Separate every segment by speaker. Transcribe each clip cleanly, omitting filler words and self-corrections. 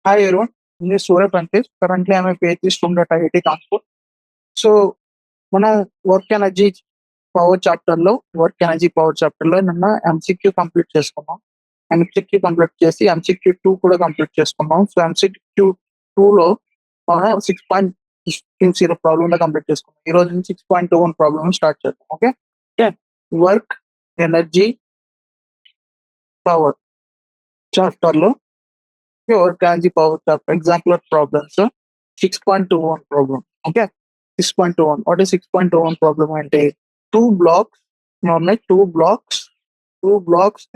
Speaker 1: Hi everyone, this is Surya. Currently, I'm a PhD student at IIT Kanpur. So మన work energy power chapter లో నిన్న MCQ complete చేసుకున్నాం. MCQ complete చేసి MCQ 2 కూడా complete చేసుకున్నాం. So MCQ 2 లో మనం 6.20 ప్రాబ్లమ్ లో కంప్లీట్ చేసుకున్నాం. ఈ రోజు నుంచి 6.21 ప్రాబ్లమ్ స్టార్ట్ చేద్దాం. Okay, work energy power chapter లో work energy power chapter exemplar problems 6.21 problem. Okay, 6.21. What is 6.21 problem? అంటే two blocks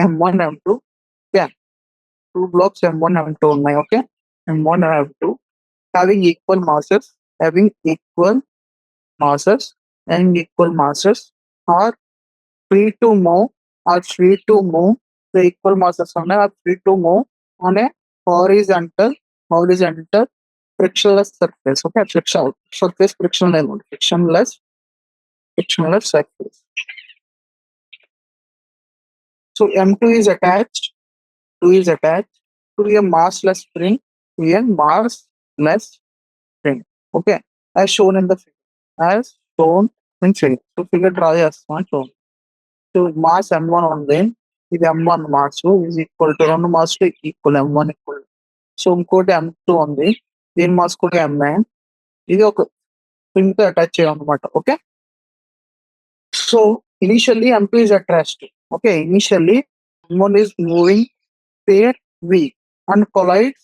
Speaker 1: M1 M2. Yeah, two blocks M1 M2 ఉన్నాయి. Okay, M1 M2 having equal masses are free to move the equal masses are free to move on a horizontal frictionless surface. Okay, frictionless surface. So M2 is attached to a massless spring. Okay, as shown in the figure. So figure draw చేస్తాం. So mass M1 ఉంది. ఇది M1 mass is equal to 2 mass equal M1 equal. So ఇంకోటి M2 ఉంది. దీని mass కూడా M9. ఇది ఒక spring తో అటాచ్ చేయాలన్నమాట. Okay, so initially M2 is attached. Okay, initially M1 is moving pair V and collides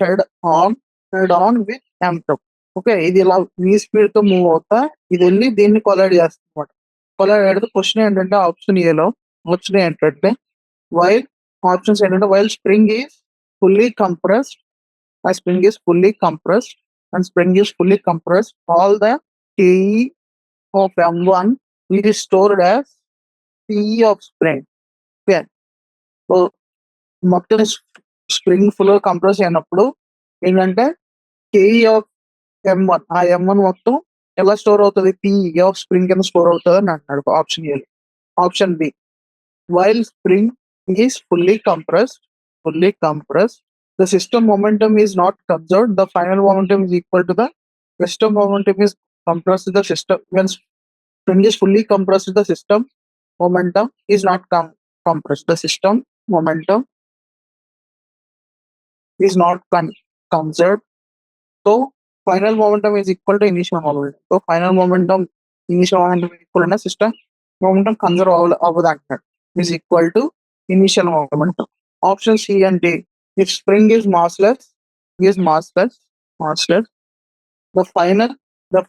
Speaker 1: head on with M2. Okay, ఇది ఇలా V స్పీడ్ తో మూవ్ అవుతా ఇది వెళ్ళి దీన్ని కొలైడ్ చేస్తుంది అనమాట. కొలైడ్ అయితే క్వశ్చన్ ఏంటంటే ఆప్షన్ ఏంటంటే while spring is fully compressed and spring is fully compressed, all the KE of M1 is stored as PE of spring. Okay, so మొత్తం స్ప్రింగ్ ఫుల్ కంప్రెస్ అయినప్పుడు ఏంటంటే కేఈ ఆఫ్ M1 ఆ M1 మొత్తం ఎలా store అవుతుంది, PE of spring కింద store అవుతుంది అని అంటున్నాడు. Option B while spring is fully compressed, the system momentum is not conserved, the final momentum is equal to the system momentum is compressed. The system, when spring is fully compressed, the system momentum is not compressed. The system momentum is not conserved. So final momentum is equal to initial momentum. So final momentum, initial momentum is equal to system momentum conserved of that is equal to initial momentum. Option C and D. If spring is massless, the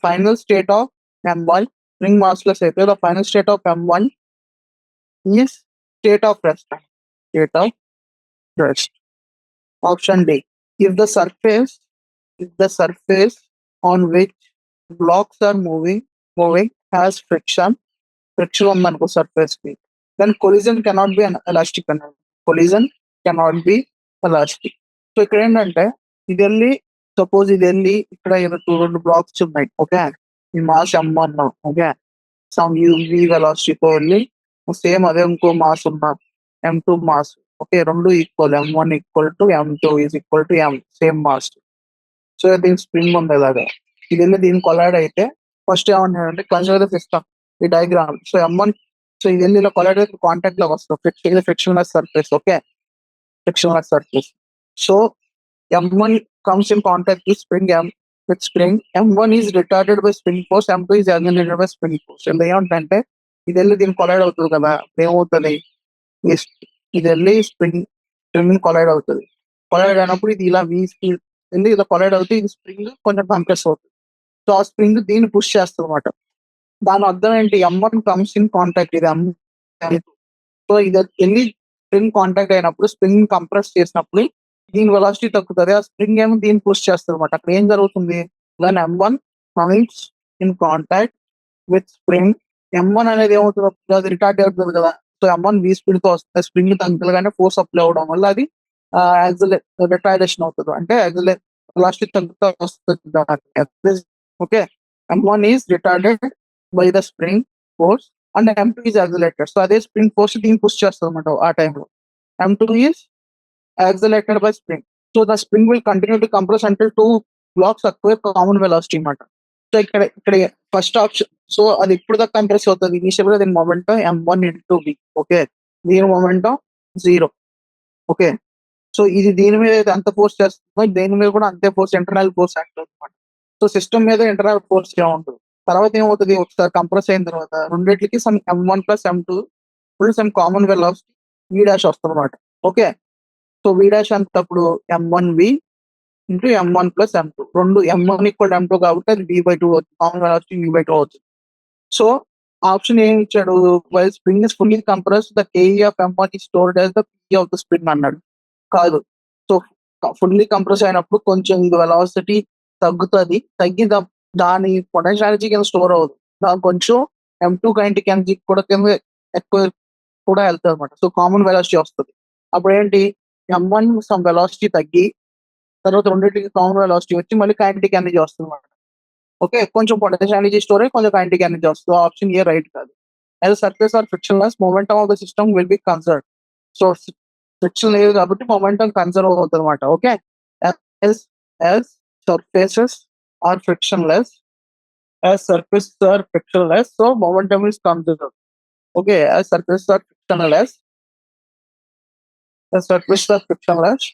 Speaker 1: final state of M1, spring massless, the final state of M1 is state of rest. Option D. If the surface on which blocks are moving has friction on surface speed, then collision cannot be an elastic. So ఇక్కడ ఏంటంటే ఇది వెళ్ళి suppose ఇది వెళ్ళి ఇక్కడ రెండు blocks ఉన్నాయి. Okay, ఈ mass M1 okay, some u v వెలాసిటీతో వెళ్ళి సేమ్ అదే ఇంకో మాస్ ఉన్న M2 మాస్. ఓకే, రెండు equal, M1 equal to M2 is equal to M, same mass. So దీనికి స్ప్రింగ్ ఉంది ఇలాగా, ఇది వెళ్ళి దీని కొలైడ్ అయితే ఫస్ట్ ఏమంటారంటే కన్సిడర్ ద సిస్టమ్ ఈ డయాగ్రామ్. సో M1, సో ఇది వెళ్ళి ఇలా కొలైడ్ అయితే కాంటాక్ట్ లో వస్తుంది, frictionless surface. Okay, frictionless surface. So M1 comes in contact with spring M1 is retarded by spring force, M2 is accelerated by spring force. And ఏమంటే ఇది వెళ్ళి దీన్ని కొలైడ్ అవుతుంది కదా, ఏమవుతుంది, ఇది వెళ్ళి స్ప్రింగ్ కొలైడ్ అవుతుంది. కొలైడ్ అయినప్పుడు ఇది ఇలా V స్పీడ్ వెళ్ళి ఇలా కొలైడ్ అవుతుంది, ఇది స్ప్రింగ్ కొంచెం కంప్రెస్ అవుతుంది. సో ఆ స్ప్రింగ్ దీన్ని పుష్ చేస్తుంది అనమాట. దాని అర్థం ఏంటి, M1 కమ్స్ ఇన్ కాంటాక్ట్, ఇది M2. సో ఇది వెళ్ళి స్ప్రింగ్ కాంటాక్ట్ అయినప్పుడు స్ప్రింగ్ కంప్రెస్ చేసినప్పుడు దీని వెలాసిటీ తగ్గుతుంది, ఆ స్ప్రింగ్ ఏమో దీన్ని పుష్ చేస్తుంది అనమాట. అక్కడ ఏం జరుగుతుంది, దాని M1 Cummins in contact with spring, M1 అనేది ఏమవుతుంది, అది రిటార్డ్ అవుతుంది కదా. సో M1 V స్పీడ్ తో వస్తుంది, స్ప్రింగ్ తగ్గగానే ఫోర్స్ అప్లై అవడం వల్ల అది రిటార్డేషన్ అవుతుంది, అంటే వెలాసిటీ తగ్గుతూ వస్తుంది. Okay, M1 is retarded by the spring force and M2 is accelerated. So అదే స్ప్రింగ్ ఫోర్స్ దీన్ని పుష్ చేస్తుంది అనమాట. ఆ టైంలో M2 is accelerated by spring. So the spring will continue to compress until 2 blocks acquire common velocity అన్నమాట. So ఇక్కడ first option, so అది ఇప్పుడు దాకా కంప్రెస్ అవుతుంది ఇనిషియల్ గా, దీని momentum m1 into v. Okay, దీని మొమెంటం 0. ఓకే, సో ఇది దీని మీద అయితే అంత ఫోర్స్ చేస్తుందో దేని మీద కూడా అంతే ఫోర్స్, ఇంటర్నల్ ఫోర్స్ యాక్ట్ అవుతుంది. సో సిస్టమ్ మీద ఇంటర్నల్ ఫోర్స్ ఉంటుంది. తర్వాత ఏమవుతుంది, ఒకసారి కంప్రెస్ అయిన తర్వాత రెండింటికి some m1 plus m2 full some common velocity v dash వస్తుంది అనమాట. ఓకే, సో v డాష్ అంతప్పుడు m1v into m1 plus m2, రెండు m1 ఈక్వల్ m2 కాబట్టి అది v/2 అవుతుంది, కామన్ వెలాసిటీ v/2 అవుతుంది. సో ఆప్షన్ ఏమి ఇచ్చాడు, while spring is fully compress the ke of m1 is stored as the p of the spring అన్నాడు. కాదు, so fully compress అయినప్పుడు కొంచెం వెలాసిటీ తగ్గుతుంది, తగ్గి దాని పొటెన్షియాలిటీ కింద స్టోర్ అవుతుంది, దాని కొంచెం m2 కైనెటిక్ ఎనర్జీ కూడా కింద ఎక్కువ కూడా వెళ్తుంది అనమాట. సో కామన్ వెలాసిటీ వస్తుంది. అప్పుడు ఏంటి, m1 సమ్ వెలాసిటీ తగ్గి తర్వాత రెండింటికి కామన్ వెలాసిటీ వచ్చి మళ్ళీ కైనెటిక్ ఎనర్జీ వస్తుంది అనమాట. ఓకే, కొంచెం పొటెన్షియల్ ఎనర్జీ స్టోర్ అయ్యి కొంచెం కైనెటిక్ ఎనర్జీ వస్తుంది. ఆప్షన్ ఏ రైట్ కాదు. As surface are frictionless momentum of the system will be conserve. So friction లేదు కాబట్టి మొమెంటం కన్సర్వ్ అవుతుంది అనమాట. Okay, as surfaces are frictionless, as surfaces are frictionless, so momentum is conserve. Okay, as surfaces are frictionless, as surfaces are frictionless,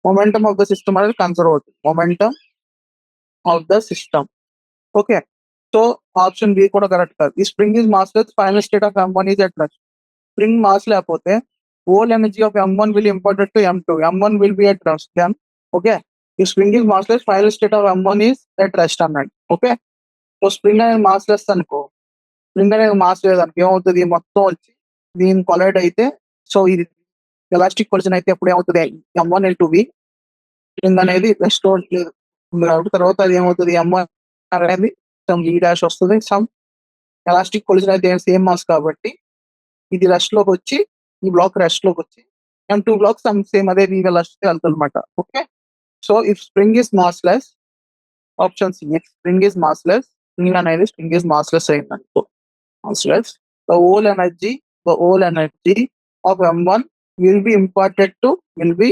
Speaker 1: momentum of the system అనేది conserve అవుతుంది, momentum of the system. Okay, so option B కూడా correct కాదు. ఈ spring is massless, final state of m1 is at rest. Spring mass లేకపోతే whole energy of m1 will imparted to m2, m1 will be at rest then. Okay, ఈ spring is massless, final state of m1 is at rest అన్నాడు. Okay, so spring అనేది massless అనుకో, spring అనేది mass లేదనుకో ఏమవుతుంది, మొత్తం వచ్చి దీని కొలైడ్ అయితే, సో ఇది ఎలాస్టిక్ కొలిజన్ అయితే ఎప్పుడు ఏమవుతుంది, m1 into v స్ప్రింగ్ అనేది రెస్ట్ లేదు కాబట్టి తర్వాత అది ఏమవుతుంది, m1 అనేది సమ్ v డాష్ వస్తుంది, సమ్ ఎలాస్టిక్ కొలిజన్ అయితే సేమ్ మాస్ కాబట్టి ఇది రెస్ట్ లోకి వచ్చి ఈ బ్లాక్ రెస్ట్ లోకి వచ్చి m2 బ్లాక్ సమ్ సేమ్ అదే v వెలాసిటీ వెళ్తుంది అనమాట. Okay, so if spring is massless, option C, spring is massless, spring అనేది స్ప్రింగ్ ఇస్ మాస్లెస్ అయిందనుకో, massless, the whole energy of m1 will be imparted to m2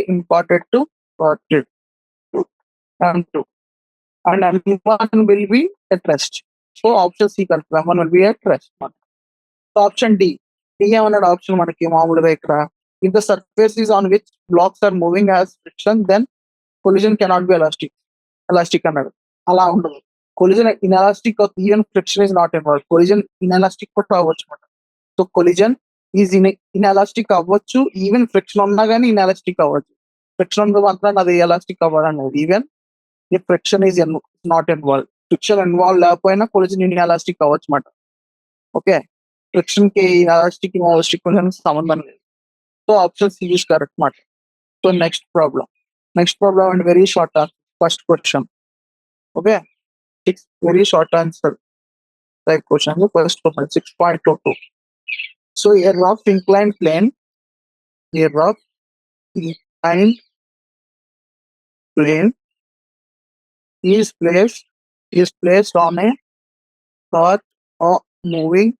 Speaker 1: and m1 will be at rest. So option C correct, m1 will be at rest. So option D ఏమన్నాడు option మనకి మామూలుగా ఇక్కడ, if the surface is on which blocks are moving as friction then collision cannot be elastic అన్నాడు. అలా ఉండదు, collision inelastic of even friction is not involved, collision inelastic కూడా అవ్వచ్చు అనమాట. సో కొలిజన్ ఈజ్ ఇన్ఎలాస్టిక్ అవ్వచ్చు, ఈవెన్ ఫ్రిక్షన్ ఉన్నా కానీ inelastic అవ్వచ్చు. ఫ్రిక్షన్ మాత్రం అది ఎలాస్టిక్ అవ్వాలనేది, ఈవెన్ ఈ friction is not involve, friction involve లేకపోయినా కొలిజన్ ఇన్ఎలాస్టిక్ అవ్వచ్చు అనమాట. ఓకే, ఫ్రిక్షన్ కి ఇన్ఎలాస్టిక్ సంబంధం లేదు. So option C is correct మాట. So next problem and very short first question. Okay, very short answer type question. First question 6.22. So a rough inclined plane is placed on a path moving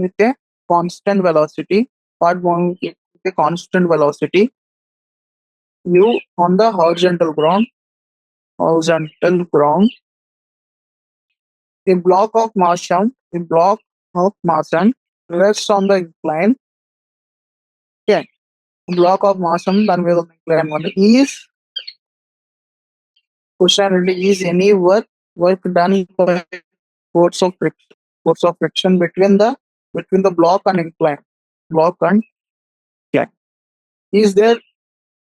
Speaker 1: with a constant velocity. You on the horizontal ground. A block of mass rests on the incline. Okay, block of mass దాని మీద incline one is question is any work done by force of friction between the block and incline. Is there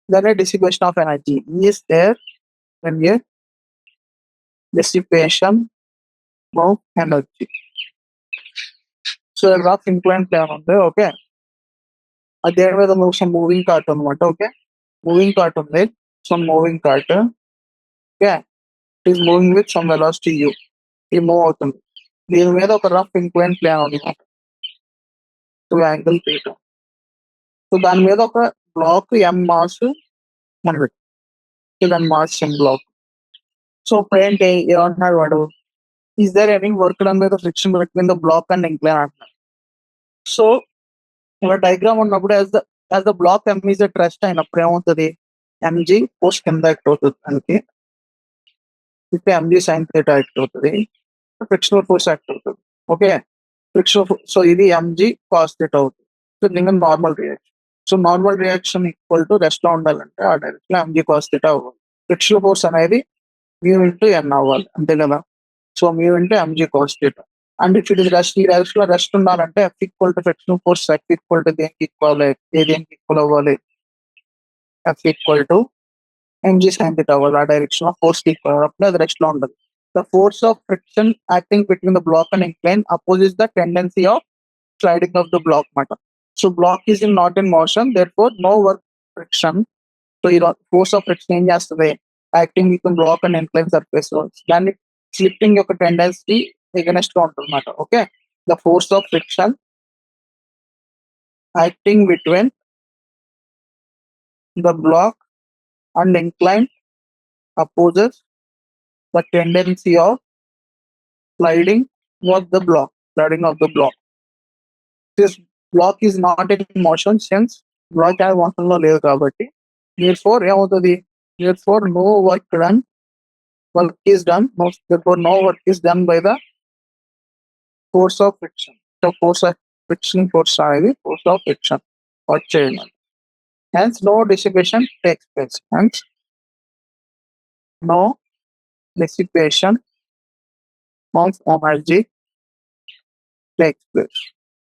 Speaker 1: then a dissipation of energy? Is there then a dissipation of energy? So a rough incline plane ఉంది. Okay, దేని మీద some moving cart అనమాట. Okay, moving cart ఉంది, some moving cart. Okay, it is moving with some velocity u, ఇది move అవుతుంది. దీని మీద ఒక రఫ్ ఇంక్లైన్ ప్లేన్ ఉంది, యాంగిల్ θ. సో దాని మీద ఒక బ్లాక్ m మాస్ మనం పెట్టి దాని మాస్ m బ్లాక్. సో ఇప్పుడు ఏంటి ఏమంటున్నాడు వాడు, is there any work done by the friction between the block and incline అంటున్నాడు. సో ఒక డయాగ్రామ్ ఉన్నప్పుడు as the block M is at rest అయినప్పుడు ఏమవుతుంది, ఎంజీ పోస్ట్ కింద యాక్ట్ అవుతుంది దానికి, ఇప్పుడు ఎంజీ సైన్ థీటా యాక్ట్ అవుతుంది, ఫ్రిక్షనల్ ఫోర్స్ యాక్ట్ అవుతుంది. ఓకే, ఫ్రిక్షనల్ సో ఇది ఎంజీ కాస్ థీటా అవుతుంది. సో దీని normal reaction. So normal reaction equal to rest లో ఉండాలంటే ఆ డైరెక్షన్ లో ఎంజీ కాస్ థీటా అవ్వాలి. ఫ్రిక్షనల్ ఫోర్స్ అనేది మ్యూ ఇంటూ ఎన్ అవ్వాలి, అంతే కదా. So mu into MG cos theta. And if it is rest, ఈ డైరెక్షన్ లో రెస్ట్ ఉండాలంటే F equal to frictional force F equal to దేనికి ఈక్వల్, దేనికి ఈక్వల్ అవ్వాలి, F equal to MG sine theta అవ్వాలి. ఆ డైరెక్షన్ లో ఫోర్స్ ఈక్వల్ అప్పుడు అది రెస్ట్ లో ఉండదు. The force of friction acting between the block and incline opposes the tendency of sliding of the block matter. So block is not in motion, therefore no work friction. So you know, force of friction ఏం చేస్తుంది, acting with block and incline surface దాన్ని slipping యొక్క tendency against గా ఉంటుంది అన్నమాట. Okay, the force of friction acting between the block and incline opposes the tendency of sliding of the block. This block is not in motion since block has motion లో లేదు కాబట్టి, therefore ఏమవుతుంది, therefore no work is done, therefore no work is done by the force of friction. So force of friction అనేది force of friction work చేయాలి. Hence no dissipation takes place. Hence no dissipation of energy takes place.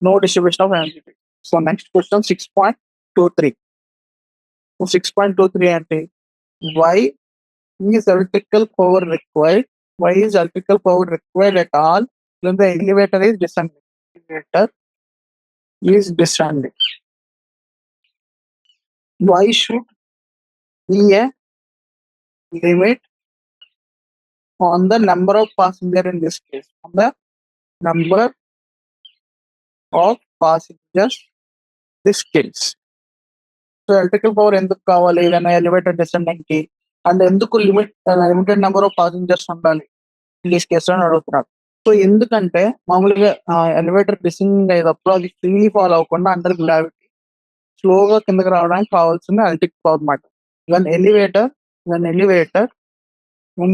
Speaker 1: No distribution of energy. So next question 6.23. So 6.23 అంటే why is electrical power required? Why is electrical power required at all when the elevator is descending? Elevator is descending. Why should be a limit on the number of passengers in this case? On the number of passengers this case. So electrical power ఎందుకు కావాలి ఏదైనా elevator descending కి, and ఎందుకు limited number of passengers ఉండాలి this case అని అడుగుతున్నారు. So ఎందుకంటే మామూలుగా ఎలివేటర్ డిసెండింగ్ అయ్యేటప్పుడు అది ఫ్రీలీ ఫాల్ అవ్వకుండా అండర్ గ్రావిటీ స్లోగా కిందకి రావడానికి కావాల్సిన ఎలక్ట్రిక్ పవర్ అన్నమాట. when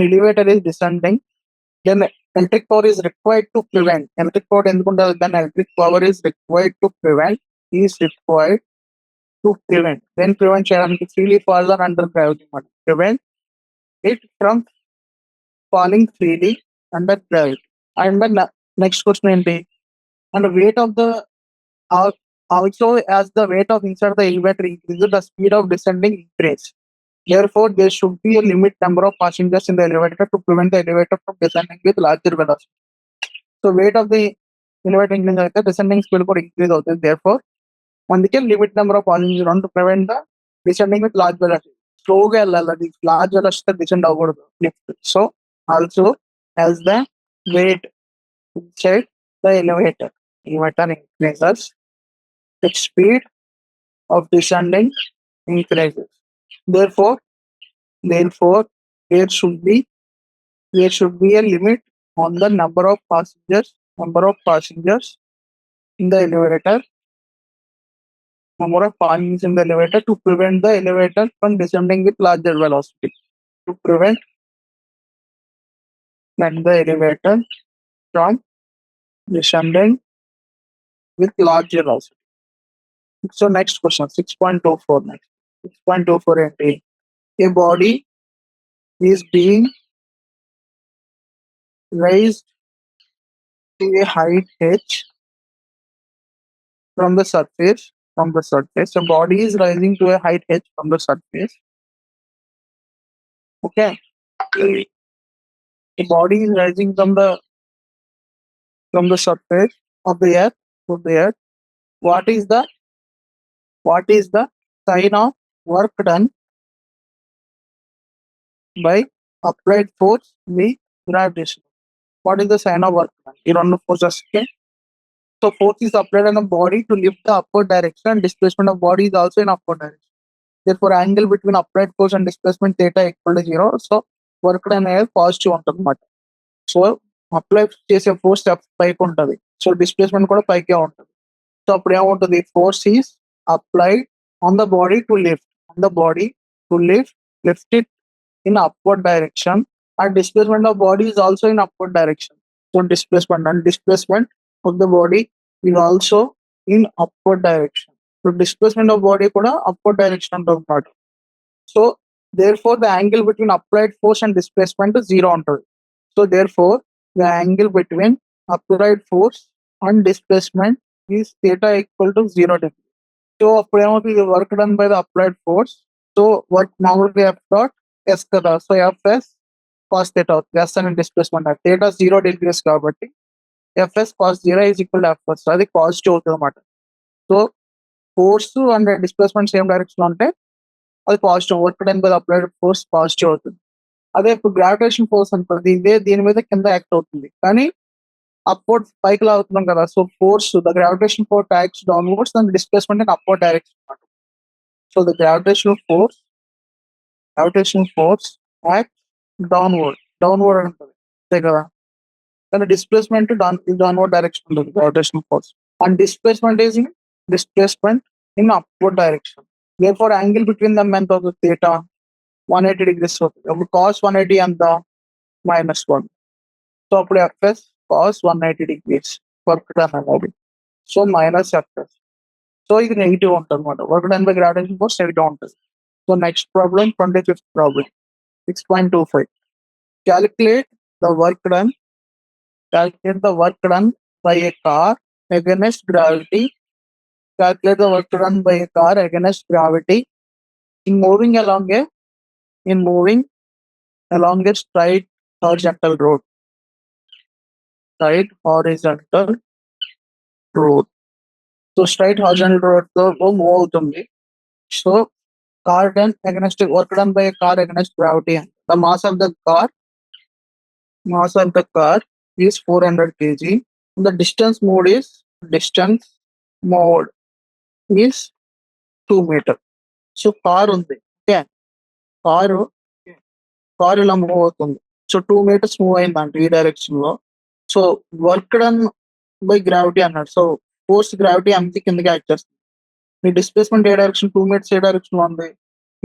Speaker 1: elevator is descending, then electric power is required to prevent. Electric power ఎందుకు ఉండాలి, then electric power is required to prevent, then prevent చేయడానికి freely fall or under gravity మాట, prevent it from falling freely under gravity. And the next question ఏంటి, and the weight of the also as the weight of inside the elevator increases, the speed of descending increases. Therefore there should be a limit number of passengers in the elevator to prevent the elevator from descending with larger velocity. So weight of the elevator increase అయితే descending speed కూడా increase అవుతుంది. Therefore అందుకే limit number of passengers to prevent the descending with large velocity. స్లోగా వెళ్ళాలి, అది large velocity descend అవ్వకూడదు lift. So also as the weight inside the elevator increases, the speed of descending increases. Therefore there should be a limit on the number of passengers in the elevator, number of passengers in the elevator to prevent the elevator from descending with larger velocity. To prevent the elevator from descending with larger velocity. So next question 6.24. Next 6.24 ఏంటి, a body is being raised to a height h from the surface. A body is rising to a height h from the surface. Okay, the body is rising from the surface of the earth. What is the sign of work done by applied force v gravitation? What is the sign of work done? You don't know forces. Okay, so force is applied on a body to lift the upward direction, and displacement of body is also in upward direction. Therefore angle between applied force and displacement theta equal to 0. So work done అనేది positive ఉంటుంది అన్నమాట. So apply చేసే force పైకి ఉంటుంది, so displacement కూడా పైకే ఉంటుంది. So అప్పుడు ఏముంటుంది, force is applied on the body to lift, on the body to lift it in upward direction, and displacement of body is also in upward direction. So displacement of the body is also in upward direction. So displacement of body kuda upward direction ఉంటుంది. So therefore the angle between applied force and displacement is zero ఉంటుంది. So therefore the angle between applied force and displacement is theta equal to 0 degree. So అప్పుడు work done by the applied force. So what మామూలుగా F dot S కదా. So Fs cos theta అవుతుంది. S అనే displacement theta 0 degrees కాబట్టి Fs cos 0 is equal to Fs. అది positive అవుతుంది అనమాట. So force and displacement same direction ఉంటే అది positive. Work done by applied force positive అవుతుంది. అదే ఇప్పుడు గ్రావిటేషన్ ఫోర్స్ అనుకోండి, ఇదే దీని మీద కింద యాక్ట్ అవుతుంది, కానీ అప్వర్డ్ పైకి లాగుతున్నాం కదా. So force the gravitation force acts downwards and displacement in upward direction. So the gravitational force act downward ఉంటుంది అంతే కదా. కానీ డిస్ప్లేస్మెంట్ డౌన్వర్డ్ డైరెక్షన్ ఉంటుంది gravitational force, and displacement in upward direction. therefore angle between them ఎంత అవుతుంది? theta 180 degrees అవుతుంది. అప్పుడు cos 180 ఎంత? -1. సో అప్పుడు Fs cos 180 degrees work done అనేది. So minus Fs. సో ఇది నెగిటివ్ ఉంటుంది అనమాట. Work done by gravitation force negative ఉంటుంది. So next problem 25th problem 6.25. Calculate the work done by a car against gravity. Calculate the work done by a car against gravity in moving along a straight horizontal road. So straight horizontal road తో move అవుతుంది. So car done against work done by a car against gravity. The mass of the car is 400 kg. The distance moved is 2 meters. So car ఉంది, okay. Car ఇలా move అవుతుంది. So 2 meters move అయిందంట ఈ direction లో. So work done by gravity అన్నాడు. So force gravity అంతే కిందకి act చేస్తుంది. మీ డిస్ప్లేస్మెంట్ ఏ డైరెక్షన్? 2 meters ఏ డైరెక్షన్ లో ఉంది?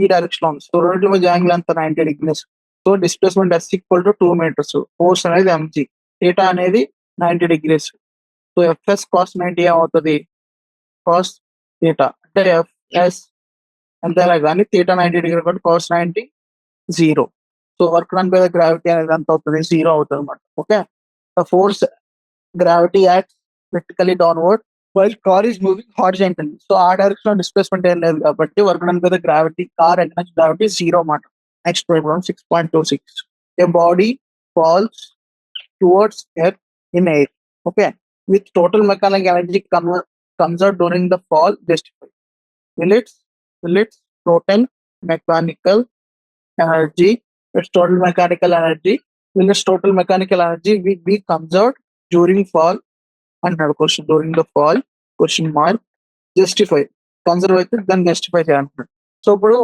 Speaker 1: ఈ డైరెక్షన్ లో ఉంది. సో రెండింటి మధ్య యాంగిల్ అంతా 90 degrees. So displacement S equal to 2 meters. Force అనేది mg, theta అనేది 90 degrees. సో Fs cos 90 ఏమవుతుంది? cos theta అంటే Fs అంతేలా కానీ theta 90 degree కాబట్టి cos 90 0. So work done by the gravity అనేది ఎంత అవుతుంది? 0 అవుతుంది అనమాట. Okay. The force gravity acts vertically downward while car is moving horizontally. So ఆ డైరెక్షన్ లో డిస్ప్లేస్మెంట్ ఏం లేదు కాబట్టి work done by the gravity car against gravity 0 అన్నమాట. Next problem 6.26. A body falls towards earth in air, okay, with total mechanical energy conserved during the fall justified. Will its total mechanical energy be conserved during fall? అంటాడు question. During the fall question mark justify. Conserve అయితే దాన్ని justify చేయాలంటాడు. So ఇప్పుడు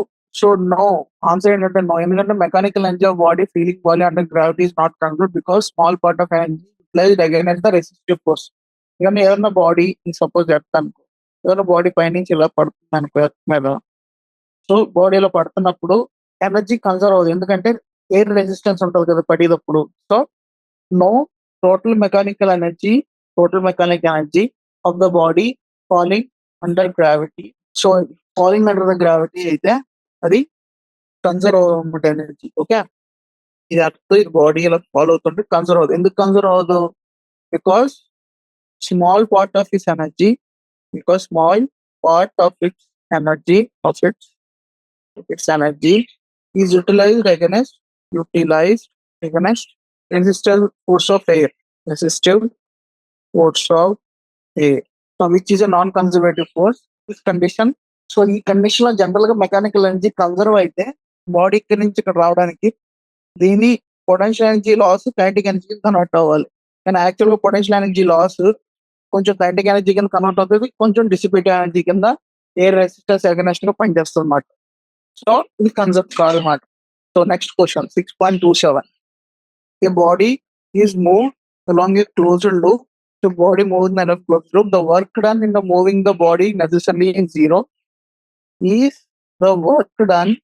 Speaker 1: no answer ఏంటంటే no. ఎందుకంటే mechanical energy of body feeling body under gravity is not conserved because small part of energy utilized against the resistive force. ఇవన్నీ ఏదైనా body suppose earth అనుకో, ఏదైనా బాడీ పైనుంచి ఇలా పడుతుంది అనుకో ఎర్త్ మీద. సో బాడీలో పడుతున్నప్పుడు ఎనర్జీ కన్సర్వ్ అవుతుంది, ఎందుకంటే ఎయిర్ రెసిస్టెన్స్ ఉంటుంది కదా పడేటప్పుడు. So no total mechanical energy of the body falling under gravity. So falling under the gravity అయితే అది కన్సర్వ్ అవ్వదు ఎనర్జీ. ఓకే. ఇది అర్థం. ఇది బాడీ ఇలా ఫాలో అవుతుంటే కన్సర్వ్ అవుతుంది. ఎందుకు కన్సర్వ్ అవ్వదు? Because small part of its energy is utilized against resistive force of air. So which is a non-conservative force. This condition. So ఈ కండిషన్ లో జనరల్ గా మెకానికల్ ఎనర్జీ కన్సర్వ్ అయితే body ఇక్కడి నుంచి ఇక్కడ రావడానికి దీని potential energy loss kinetic energy convert అవ్వాలి. కానీ యాక్చువల్ గా పొటెన్షియల్ ఎనర్జీ లాస్ కొంచెం కైనెటిక్ ఎనర్జీ కింద కన్వర్ట్ అవుతుంది, కొంచెం డిసిపేటివ్ ఎనర్జీ కింద ఎయిర్ రెసిస్టెన్స్ అగైనెస్ట్ గా పనిచేస్తుంది అన్నమాట. సో ఇది కన్సర్వ్ కాదన్నమాట. So next question 6.27. A body is moved along a closed loop. The body moves in a closed loop. The work done in the moving the body necessarily is 0. is the work done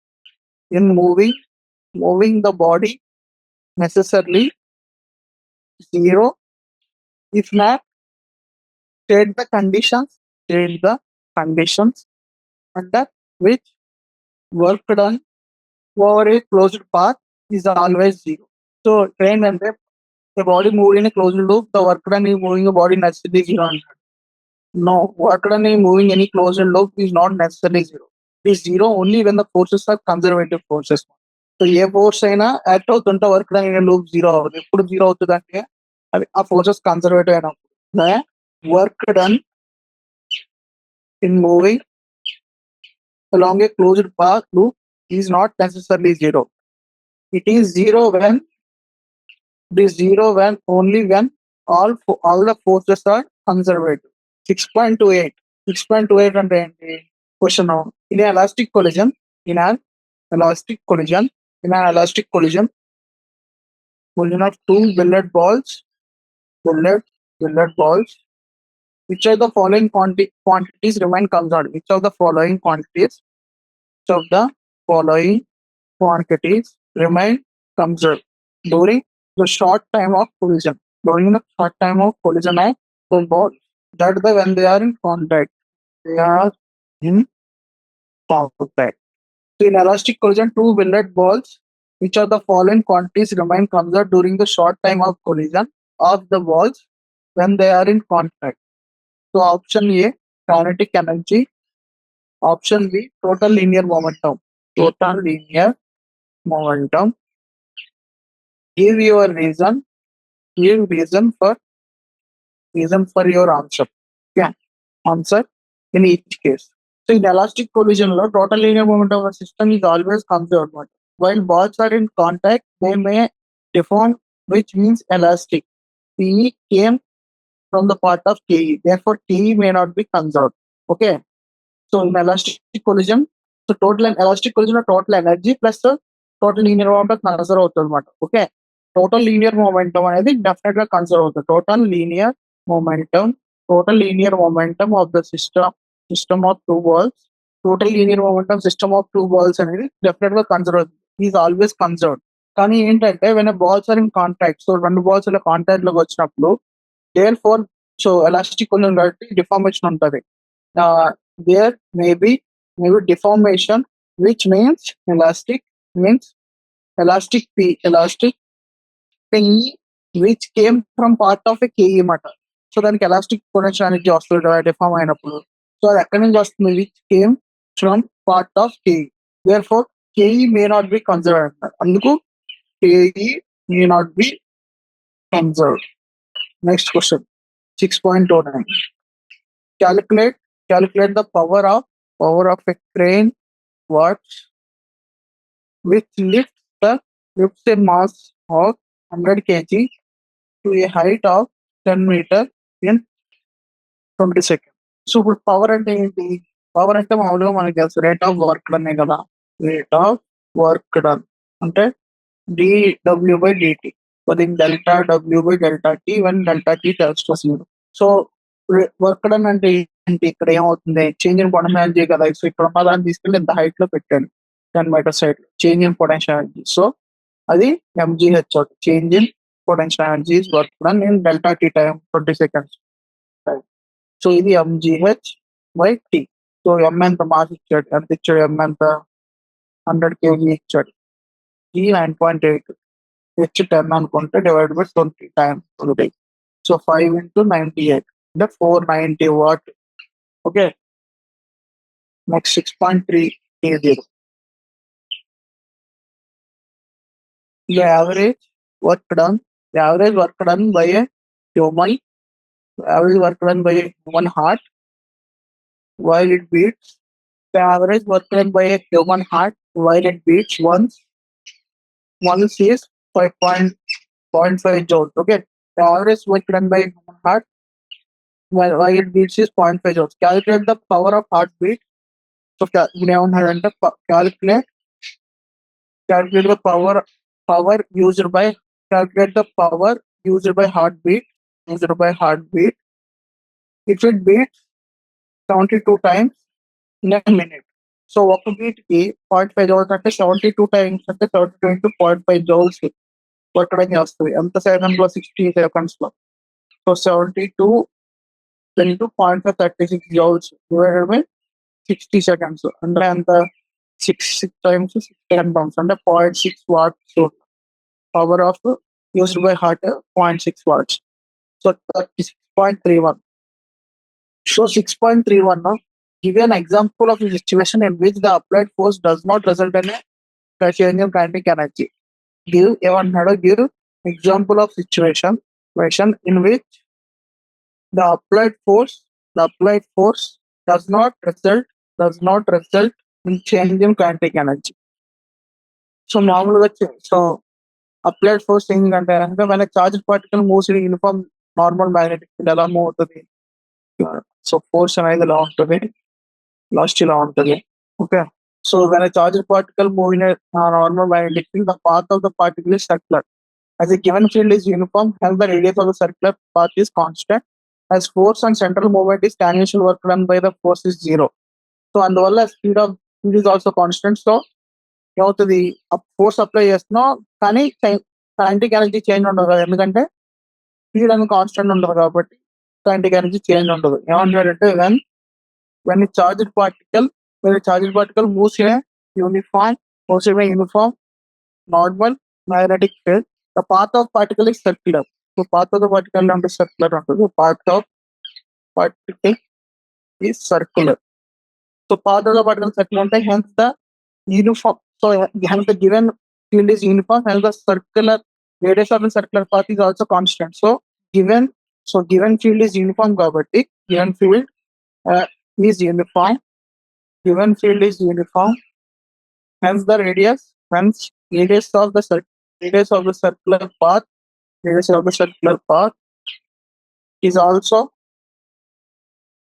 Speaker 1: in moving the body necessarily zero? If not, state the conditions under which work done over a closed path is always zero. So train and the body moved in a closed loop, the work done is moving the body necessarily zero. No, work done is moving any closed loop is not necessarily zero. It is zero only when the forces are conservative forces. So A force అయినా act అవుతుంటే work done in loop zero అవ్వదు. ఎప్పుడు zero అవుతుందంటే అవి ఆ forces conservative అయినప్పుడు. Work done in moving along a closed path loop is not necessarily zero. It is zero when only when all the forces are conservative. 6.28. 6.28 అంటే ఏంటి? Question now. In an elastic collision, in an elastic collision, in an elastic collision of two billiard balls, billiard balls, which of the following quantities remain constant? Which of the following quantities remain conserved during the short time of collision. During the short time of collision of the ball, that when they are in contact, they are in contact. So in elastic collision, two billiard balls, which of the following quantities remain conserved during the short time of collision of the balls when they are in contact? So option A, kinetic energy. Option B, total linear momentum. Total linear momentum. Give your reason. Give reason for your answer. Yeah, answer in each case. So in elastic collision, total linear momentum of a system is always conserved. While balls are in contact, they may deform, which means elastic. P came from the part of KE. Therefore, KE may not be conserved. Okay. So in elastic collision, so total and elastic collision of total energy plus the total linear momentum conserve అవుతుంది. Okay. Total linear momentum అనేది definitely గా conserve అవుతుంది. Total linear momentum of the system of two balls. Total linear momentum system of two balls అనేది definitely గా conserve అవుతుంది. Is always conserved. కానీ ఏంటంటే when balls are in contact, so రెండు balls ఇలా కాంటాక్ట్ లోకి వచ్చినప్పుడు therefore సో ఎలాస్టిక్ collision కాబట్టి డిఫార్మేషన్ ఉంటుంది. There may be deformation, which means elastic P, which came from part of a KE matter. So దానికి elastic potential energy వస్తుంది deform అయినప్పుడు. So అది ఎక్కడి నుంచి వస్తుంది? Which came from part of KE. Therefore KE may not be conserved అంటారు. అందుకు KE may not be conserved. Next question, 6.09. Calculate the power of a crane watch which lifts a mass of 100 kg to a height of 10 meters in 20 seconds. So ఇప్పుడు power అంటే ఏంటి? Power అంటే మామూలుగా మనకి తెలుసు rate of work done కదా. Rate of work done అంటే dW/dt. దీనికి delta W/ΔT when delta T tells to 0. So work done అంటే ఏంటి? ఇక్కడ ఏమవుతుంది? చేంజ్ ఇన్ పొటెన్షియల్ ఎనర్జీ కదా. సో ఇక్కడ ఉన్న దాన్ని తీసుకెళ్ళి ఇంత హైట్ లో పెట్టాను 10 meters height లో. Change in potential energy. So అది mgh అవుతుంది. Change in potential energy is work done in delta T time 20 seconds. So ఇది mgh/t. సో m ఎంత మాస్ ఇచ్చాడు? ఎంత ఇచ్చాడు? m ఎంత? 100 kg ఇచ్చాడు. G 9.8. H 10 అనుకుంటే divide by 20 times. So 5 into 98 అంటే 490 watt. Okay. Next 6.3. The average work done by a human heart while it beats. The average work done by a human heart while it beats once is 5.5 joules. Okay. The average work done by a human heart while it beats is 0.5 joules. Calculate the power of heartbeat. So calculate the power used by heartbeat. If it beats 72 times in a minute. So ఒక beat కి 0.5 joules అంటే 72 times అంటే 72 into 0.5 joules కొట్టడం చేస్తుంది. ఎంత second లో 60 seconds లో. So 72 into 0.536 joules divided by 60 seconds అంటే ఎంత 6 times 10 pounds అంటే 0.6 watts power of used by heart 0.6 watts. So 36.31. So 6.31 now give an example of a situation in which the applied force does not result in a change in kinetic energy. Give example of situation in which the applied force does not result in change in kinetic energy. So మామూలుగా so applied force ఏంటంటే when a charged particle moves in uniform normal magnetic field ఎలా move అవుతుంది. So force అనేది ఎలా ఉంటుంది, last ఇలా ఉంటుంది. Okay, so when a charged particle move in a normal magnetic field, the path of the particle is circular. As a given field is uniform, hence the radius of the circular path is constant. As force on central movement is tangential work done by the force is zero. So అందువల్ల speed is also constant. So ఏమవుతుంది, force apply చేస్తున్నాం కానీ kinetic energy change ఉండదు కదా, ఎందుకంటే speed అనేది constant ఉండదు కాబట్టి కైనెటిక్ ఎనర్జీ చేంజ్ ఉండదు. ఏమంటారంటే when a charged particle moves in a uniform normal magnetic field, the path of particle is circular. So path of the particle అంటే circular ఉంటుంది. Path of particle is circular. So path of the particle circular అంటే hence the uniform. So hence the given field is uniform, hence the circular radius of the circular path is also constant. So given field is uniform కాబట్టి given field is uniform. Given field is uniform, hence the radius of the circular path is also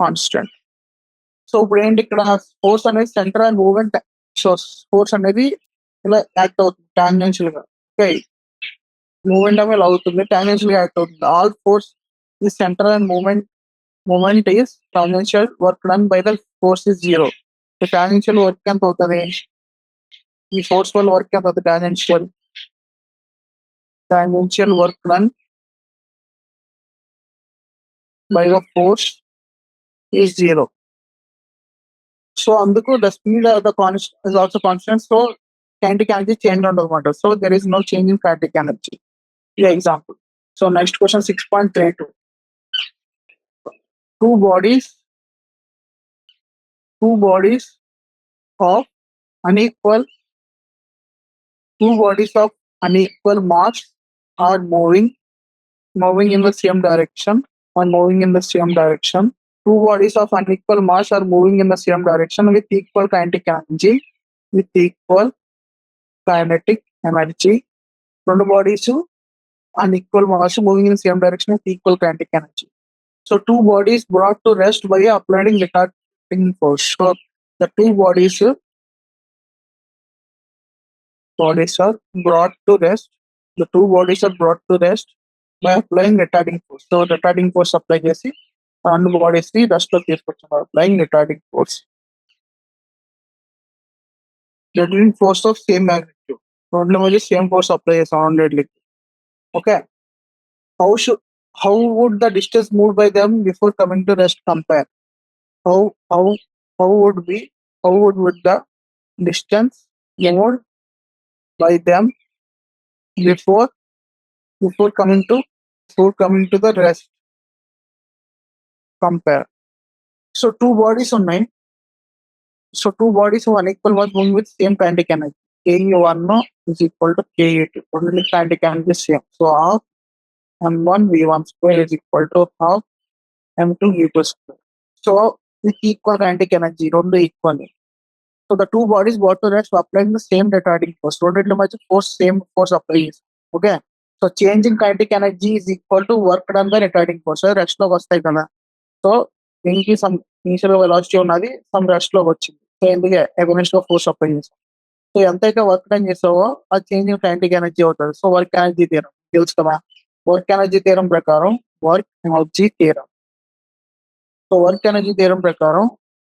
Speaker 1: constant. So ఇప్పుడు ఏంటి ఇక్కడ force అనేది centre and movement. So force అనేది ఇలా act అవుతుంది tangential గా. Okay, movement అనేది ఇలా అవుతుంది, టాంజెన్షియల్ గా యాక్ట్ అవుతుంది. ఆల్ ఫోర్స్ ఈ centre and movement is tangential work done by the force is zero. So tangential work ఎంత అవుతుంది, ఈ ఫోర్స్ వల్ల వర్క్ ఎంత అవుతుంది, tangential work done by the force is zero. So అందుకు the speed of the is also constant. సో kinetic energy change ఉండదు అనమాట. So there is no change in kinetic energy. ఈ example. So next question 6.32. Two bodies of unequal mass are moving in the same direction. Two bodies of unequal mass are moving in the same direction with equal kinetic energy. Two bodies unequal mass moving in the same direction with equal kinetic energy. So two bodies brought to rest by applying retarding force. So the two bodies are brought to rest. The two bodies are brought to rest by applying retarding force. So retarding force apply చేసి రెండు bodies ని rest లో తీసుకొచ్చాం applying retarding force. Retarding force of same magnitude. రెండు మధ్య same force apply చేస్తాం రెండిట్లకి. Okay, how would the distance moved by them before coming to rest compare? How would the distance moved by them before coming to the rest compare? So two bodies ఉన్నాయి. So two bodies of unequal mass moving with same kinetic energy. Ke1 is equal to Ke2. Only kinetic energy is same. So half m1 v1 square is equal to half m2 v2 square. So with equal kinetic energy, రెండు equal. So the two bodies brought to rest applying the same retarding force. రెండిట్ల మధ్య same force apply చేస్తాం. Okay, so change in kinetic energy is equal to work done by retarding force. Rest లోకి వస్తాయి కదా. So దీనికి some initial velocity ఉన్నది, some rest లోకి వచ్చింది. So ఎందుకే అగైన్స్ట్ లో ఫోర్స్ అప్లై చేస్తాం. సో ఎంతైతే వర్క్ డన్ చేస్తావో అది చేంజ్ ఇన్ kinetic energy అవుతుంది. సో వర్క్ ఎనర్జీ థియరం తెలుసు కదా. వర్క్ ఎనర్జీ థియరం ప్రకారం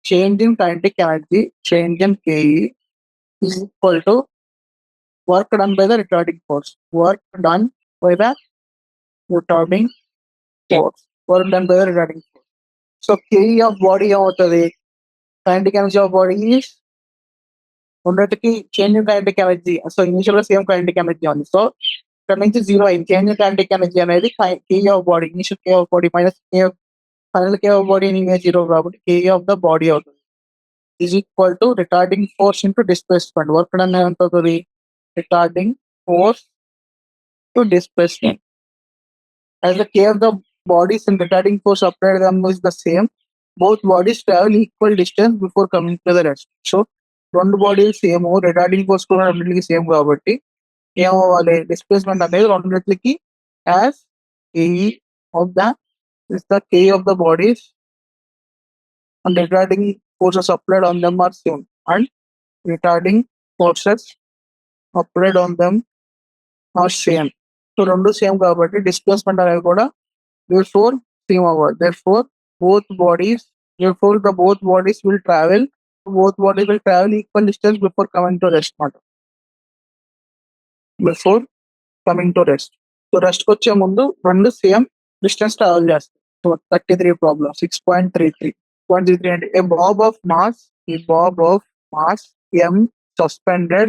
Speaker 1: change in kinetic energy, change in Ke is equal to work done by the retarding force. Work done by the retarding force. Work done by the retarding force. So Ke of body ఏమవుతుంది? Kinetic energy of body is రెండింటికి change in kinetic energy. So initial గా same kinetic energy ఉంది. So ఇక్కడ నుంచి 0 అయింది. Change in kinetic energy అనేది Ke of body, initial Ke of body minus final Ke of body image 0 కాబట్టి Ke of the body అవుతుంది. Is equal to retarding force into displacement. Work done ఎంత అవుతుంది? Retarding force to displacement. As the K of the bodies and retarding force applied them is the same, both bodies travel equal distance before coming to the rest. So, రెండు బాడీలు same, retarding force కూడా రెండింటికి same కాబట్టి ఏమవ్వాలి? Displacement అనేది రెండింటికి as Ke of the is the K of the bodies and retarding forces applied on them are same, and retarding forces applied on them are same. So రెండు same కాబట్టి displacement అనేది కూడా therefore same over. Therefore both bodies will travel equal distance before coming to rest matter. Before coming to rest. So rest వచ్చే ముందు రెండు same distance travel చేస్తాయి. So 33 problem 6.33 అంటే a bob of mass m suspended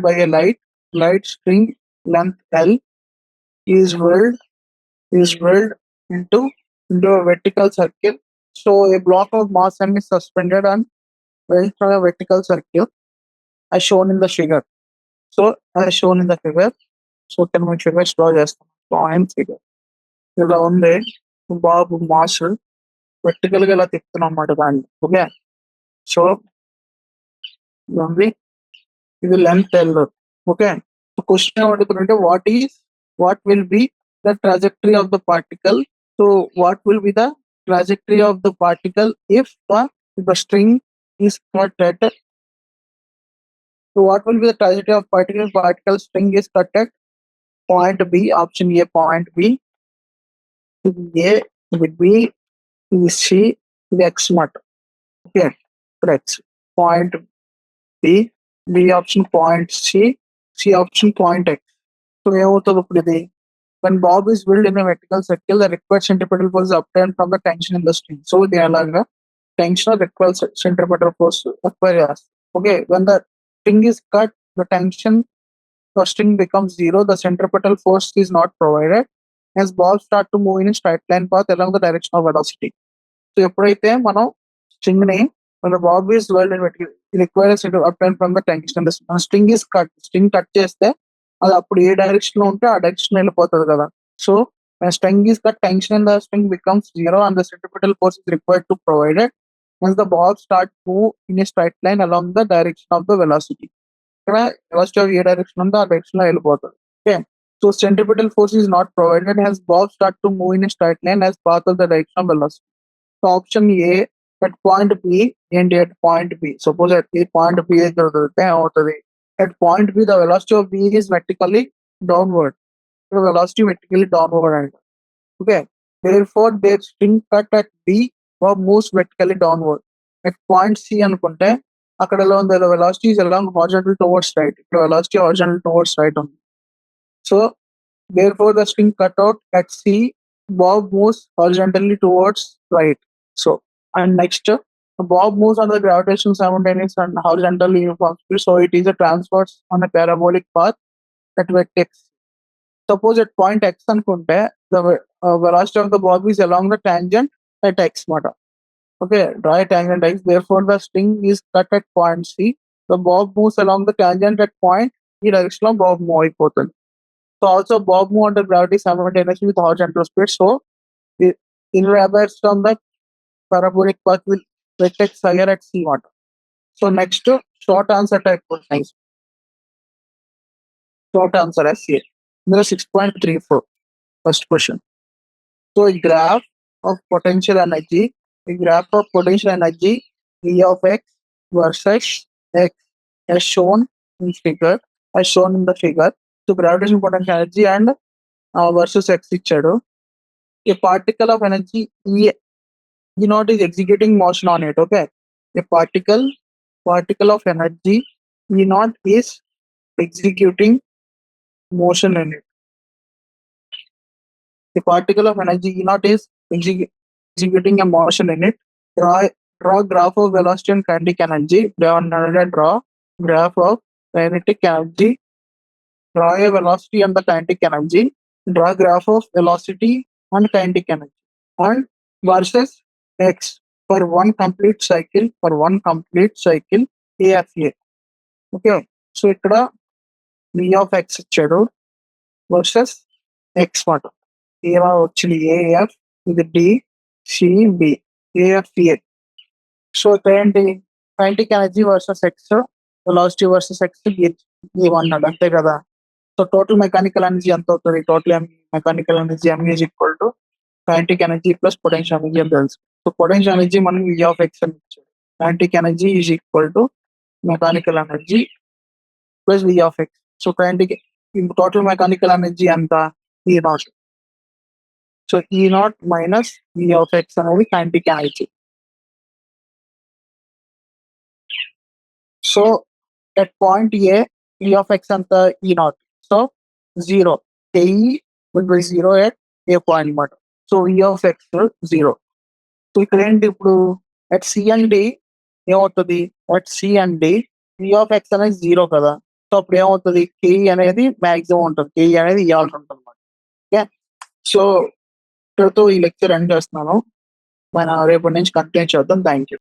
Speaker 1: by a light string length L is whirled into a vertical circle. So a block of mass m is suspended and whirled from a vertical circle as shown in the figure. So can we figure draw చేస్తాం. Point figure ఇలా ఉంది. బాబు mass vertical గా ఇలా తిప్పుతున్నాం అన్నమాట దాన్ని. Okay, so ఇది length L. Okay, question ఏమడుగుతుందంటే what will be the trajectory of the particle. So what will be the trajectory of the particle if the string is cut at. So what will be the trajectory of particle string is cut at point B. Option A, point B. A with B, with C, with X matter. Okay, correct. Point B, B option point C, C option point X. So ఏమవుతుంది ఇప్పుడు ఇది? When bob is whirled in a vertical circle, the required centripetal force is obtained from the tension in the string. So ఇది అలాగా tension or required centripetal force acquire చేస్తాం. Okay, when the string is cut, the tension the string becomes 0. The centripetal force is not provided as balls start to move in a straight line path along the direction of velocity. So ఎప్పుడైతే మనం string ని మన bob is world requires obtain from the tension, string is cut, string cut చేస్తే అది అప్పుడు ఏ direction లో ఉంటే ఆ డైరెక్షన్ వెళ్ళిపోతుంది కదా. So string is cut, tension in the string becomes 0 and the centripetal force is required to provided once the ball start move in a straight line along the direction of the velocity. ఇక్కడ velocity of A direction ఉందో ఆ direction లో వెళ్ళిపోతుంది. Okay, so centripetal force is not provided as ball start to move in a straight line as path of the direction of velocity. So option A, at point B and at point B. Suppose at point B at point B the velocity of B is vertically downward. The velocity vertically downward. Okay, therefore their string cut at B moves vertically downward. At point C అనుకుంటే అక్కడ ఎలా ఉంది? The velocity is along horizontal towards right. The velocity horizontal towards right ఉంది. So therefore the string cut out at C, bob moves horizontally towards right. So and next bob moves on the gravitational simultaneous and horizontal uniform speed. So it is a transverse on a parabolic path at vertex. Suppose at point X అనుకుంటే the velocity of the bob is along the tangent at X మాట. Okay, draw a tangent X. Therefore the string is cut at point C. The bob moves along the tangent at point ఈ direction లో bob move అయిపోతుంది. So also bob move under gravity simultaneously with horizontal speed. So it reverse from the parabolic path will vertex higher at C water. So next short answer type questions. Short answer is here. There are 6.34. First question. So a graph of potential energy E of X versus X as shown in the figure. So gravitational potential energy and versus X ఇచ్చాడు. A particle of energy E E naught is executing motion on it. Okay, a particle of energy E naught is executing motion in it. The particle of energy E naught is executing a motion in it. Draw, draw graph of velocity and kinetic energy. Draw graph of kinetic energy. Draw a velocity and the kinetic energy. Draw graph of velocity and kinetic energy. And versus x for one complete cycle. For one complete cycle, AFA. Okay. So ఇక్కడ V of x ఇచ్చాడు versus X మాట ఏవా వచ్చింది AF ఇది D CB AFA. So ఇక్కడ ఏంటి kinetic energy versus X velocity versus X ఏమన్నాడు అంతే కదా. సో టోటల్ మెకానికల్ ఎనర్జీ ఎంత అవుతుంది? Total mechanical energy M is equal to kinetic energy plus potential energy అని తెలుసు. సో పొటెన్షియల్ ఎనర్జీ మనం V of x అని ఇచ్చాడు. Kinetic energy is equal to mechanical energy plus V of x. So kinetic total mechanical energy ఎంత? E naught. So E naught minus V of x అనేది kinetic energy. So at point A, V of x అంత E naught. So 0. AE will be 0 at A point అనమాట. So V of x 0. So ఇక్కడ ఏంటి ఇప్పుడు at C and D ఏమవుతుంది? at C and D V of x అనేది 0 కదా. So అప్పుడు ఏమవుతుంది? KE అనేది మాక్సిమం ఉంటుంది. KE అనేది ఇవ్వాల్సి ఉంటుంది అనమాట. ఓకే. సో ఇక్కడతో ఈ లెక్చర్ ఎండ్ చేస్తున్నాను. మన రేపటి నుంచి కంటిన్యూ చేద్దాం. Thank you.